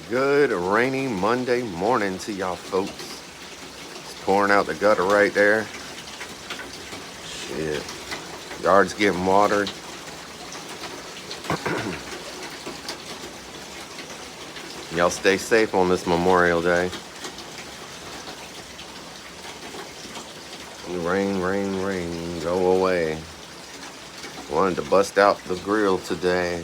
Good rainy Monday morning to y'all folks. It's pouring out the gutter right there. Shit. Yard's getting watered. Y'all stay safe on this Memorial Day. Rain, rain, rain, go away. Wanted to bust out the grill today.